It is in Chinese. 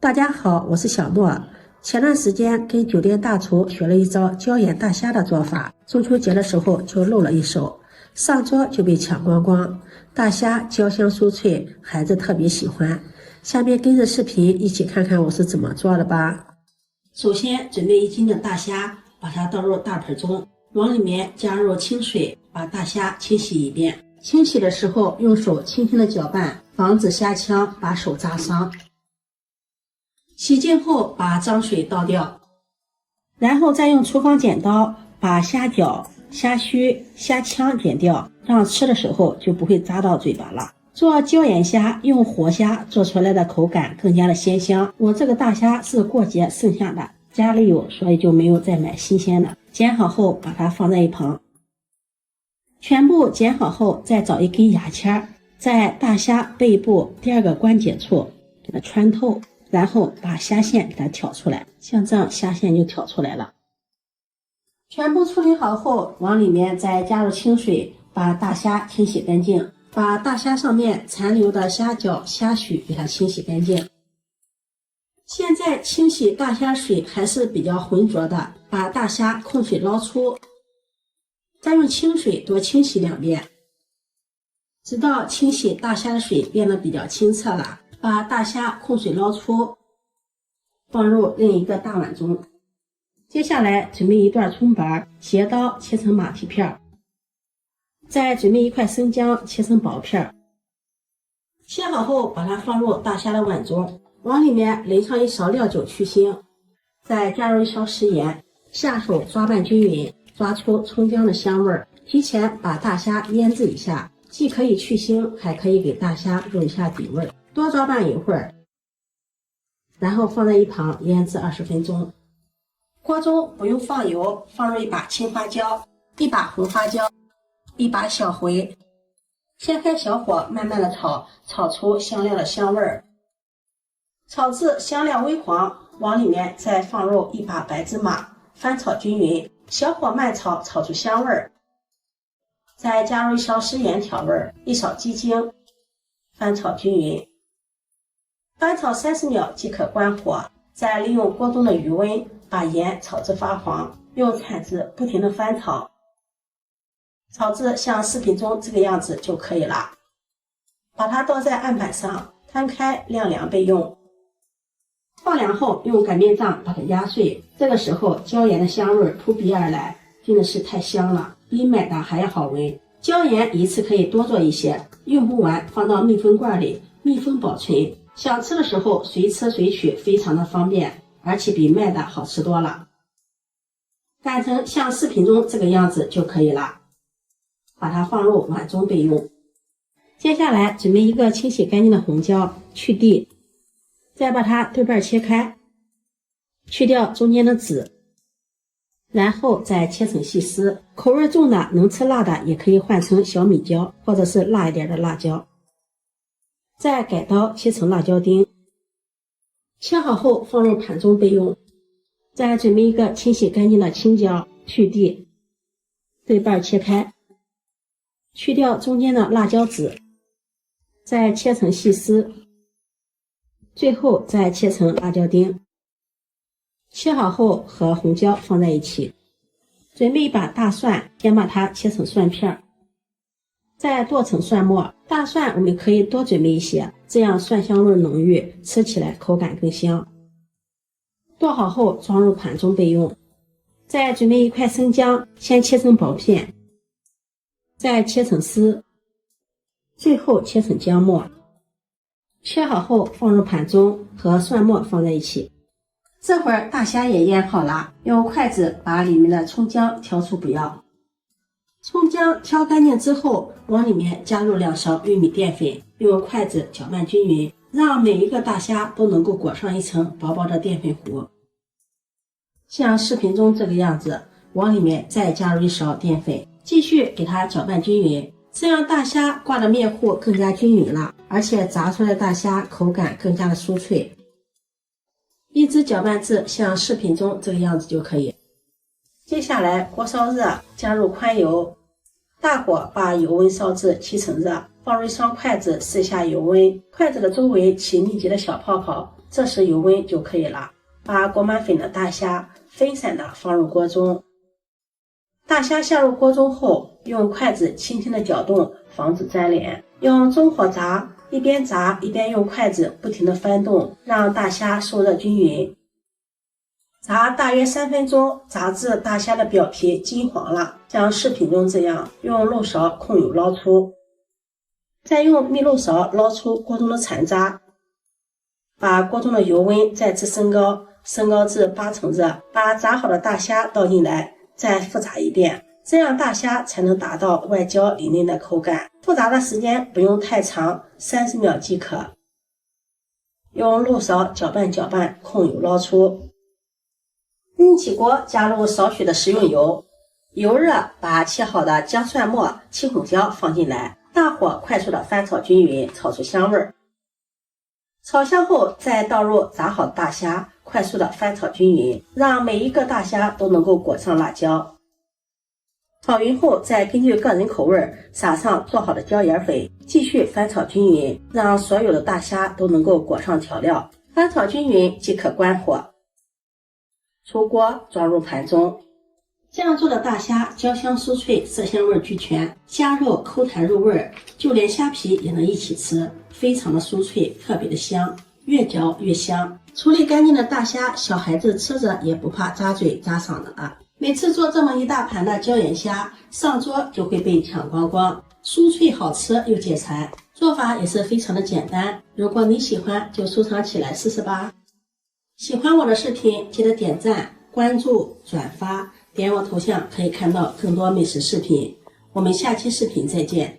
大家好，我是小诺。前段时间跟酒店大廚學了一招椒鹽大蝦的做法，中秋節的時候就露了一手，上桌就被搶光光。大蝦焦香酥脆，孩子特別喜歡。下面跟着視頻一起看看我是怎麼做的吧。首先準備1斤的大蝦，把它倒入大盆中，往裡面加入清水，把大蝦清洗一遍。清洗的時候用手輕輕的攪拌，防止蝦槍把手扎傷。洗净後把髒水倒掉，然後再用廚房剪刀把蝦腳、蝦鬚、蝦槍剪掉，讓吃的時候就不會扎到嘴巴了。做椒鹽蝦用活蝦做出來的口感更加的鮮香。我這個大蝦是過節剩下的，家裡有，所以就沒有再買新鮮的。剪好後把它放在一旁，全部剪好後再找一根牙籤，在大蝦背部第2個關節處給它穿透，然後把蝦線給它挑出來，像這樣蝦線就挑出來了。全部處理好後，往裡面再加入清水，把大蝦清洗乾淨，把大蝦上面殘留的蝦腳、蝦鬚給它清洗乾淨。現在清洗大蝦水還是比較渾濁的，把大蝦控水撈出，再用清水多清洗2遍，直到清洗大蝦的水变得比較清澈了。把大蝦控水撈出，放入另一個大碗中。接下來準備一段蔥白，斜刀切成馬蹄片，再準備一塊生薑切成薄片。切好後把它放入大蝦的碗中，往裡面淋上1勺料酒去腥，再加入1勺食鹽，下手抓拌均勻，抓出蔥薑的香味。提前把大蝦醃製一下，既可以去腥，還可以給大蝦入一下底味。多抓拌一會兒，然後放在一旁醃製20分鐘。鍋中不用放油，放入1把青花椒、1把紅花椒、1把小茴，先開小火慢慢的炒，炒出香料的香味兒。炒至香料微黃，往裡面再放入1把白芝麻，翻炒均勻，小火慢炒，炒出香味兒。再加入1勺食鹽調味，1勺雞精，翻炒均勻。翻炒30秒即可關火，再利用鍋中的餘溫把鹽炒至發黃，用鏟子不停地翻炒，炒至像視頻中這個樣子就可以了。把它倒在案板上，攤開晾涼備用。放涼後用擀面杖把它壓碎，這個時候椒鹽的香味撲鼻而來，真的是太香了，比買的還要好聞。椒鹽一次可以多做一些，用不完放到密封罐裡密封保存。想吃的時候隨吃随取，非常的方便，而且比賣的好吃多了。擀成像視頻中這個樣子就可以了，把它放入碗中備用。接下來準備一個清洗乾淨的紅椒，去蒂，再把它對半切開，去掉中間的籽，然後再切成細絲。口味重的能吃辣的也可以換成小米椒，或者是辣一點的辣椒。再改刀切成辣椒丁，切好後放入盤中備用。再準備一個清洗乾淨的青椒，去蒂，對半切開，去掉中間的辣椒籽，再切成細絲，最後再切成辣椒丁。切好後和紅椒放在一起。準備1把大蒜，先把它切成蒜片，再剁成蒜末。大蒜我們可以多準備一些，這樣蒜香味濃郁，吃起來口感更香。剁好後裝入盤中備用。再準備1塊生薑，先切成薄片，再切成絲，最後切成薑末。切好後放入盤中，和蒜末放在一起。這會兒大蝦也醃好了，用筷子把裡面的蔥薑挑出不要。蔥薑挑乾淨之後，往裡面加入2勺玉米澱粉，用筷子攪拌均勻，讓每一個大蝦都能夠裹上一層薄薄的澱粉糊。像視頻中這個樣子，往裡面再加入1勺澱粉，繼續給它攪拌均勻，這樣大蝦掛的麵糊更加均勻了，而且炸出來的大蝦口感更加的酥脆。一直攪拌至像視頻中這個樣子就可以。接下來鍋燒熱，加入寬油，大火把油溫燒至7成熱，放入1双筷子試下油溫，筷子的周圍起密集的小泡泡，這時油溫就可以了。把裹满粉的大蝦分散地放入鍋中。大蝦下入鍋中后，用筷子轻轻地攪動，防止粘连。用中火炸，一邊炸一邊用筷子不停地翻动，讓大蝦受热均勻。炸大約3分鐘，炸至大蝦的表皮金黃了，像視頻中這樣，用漏勺控油撈出。再用密漏勺撈出鍋中的殘渣。把鍋中的油溫再次升高，升高至8成熱，把炸好的大蝦倒進來，再複炸一遍，這樣大蝦才能達到外焦裡嫩的口感。複炸的時間不用太長，30秒即可。用漏勺攪拌攪拌，控油撈出。运起鍋，加入少許的食用油，油熱，把切好的姜蒜末、青紅椒放進來，大火快速的翻炒均勻，炒出香味。炒香後，再倒入炸好的大蝦，快速的翻炒均勻，讓每一個大蝦都能夠裹上辣椒。炒勻後，再根據個人口味撒上做好的椒鹽粉，繼續翻炒均勻，讓所有的大蝦都能夠裹上調料。翻炒均勻即可關火。出鍋裝入盤中。這樣做的大蝦焦香酥脆，色香味俱全，蝦肉口彈入味，就連蝦皮也能一起吃，非常的酥脆，特別的香，越嚼越香。處理乾淨的大蝦，小孩子吃着也不怕扎嘴扎嗓的了。每次做這麼一大盤的椒鹽蝦，上桌就會被搶光光，酥脆好吃又解饞，做法也是非常的簡單。如果你喜歡，就收藏起來試試吧。喜歡我的視頻，記得點讚、關注、轉發，點我頭像可以看到更多美食視頻。我們下期視頻再見。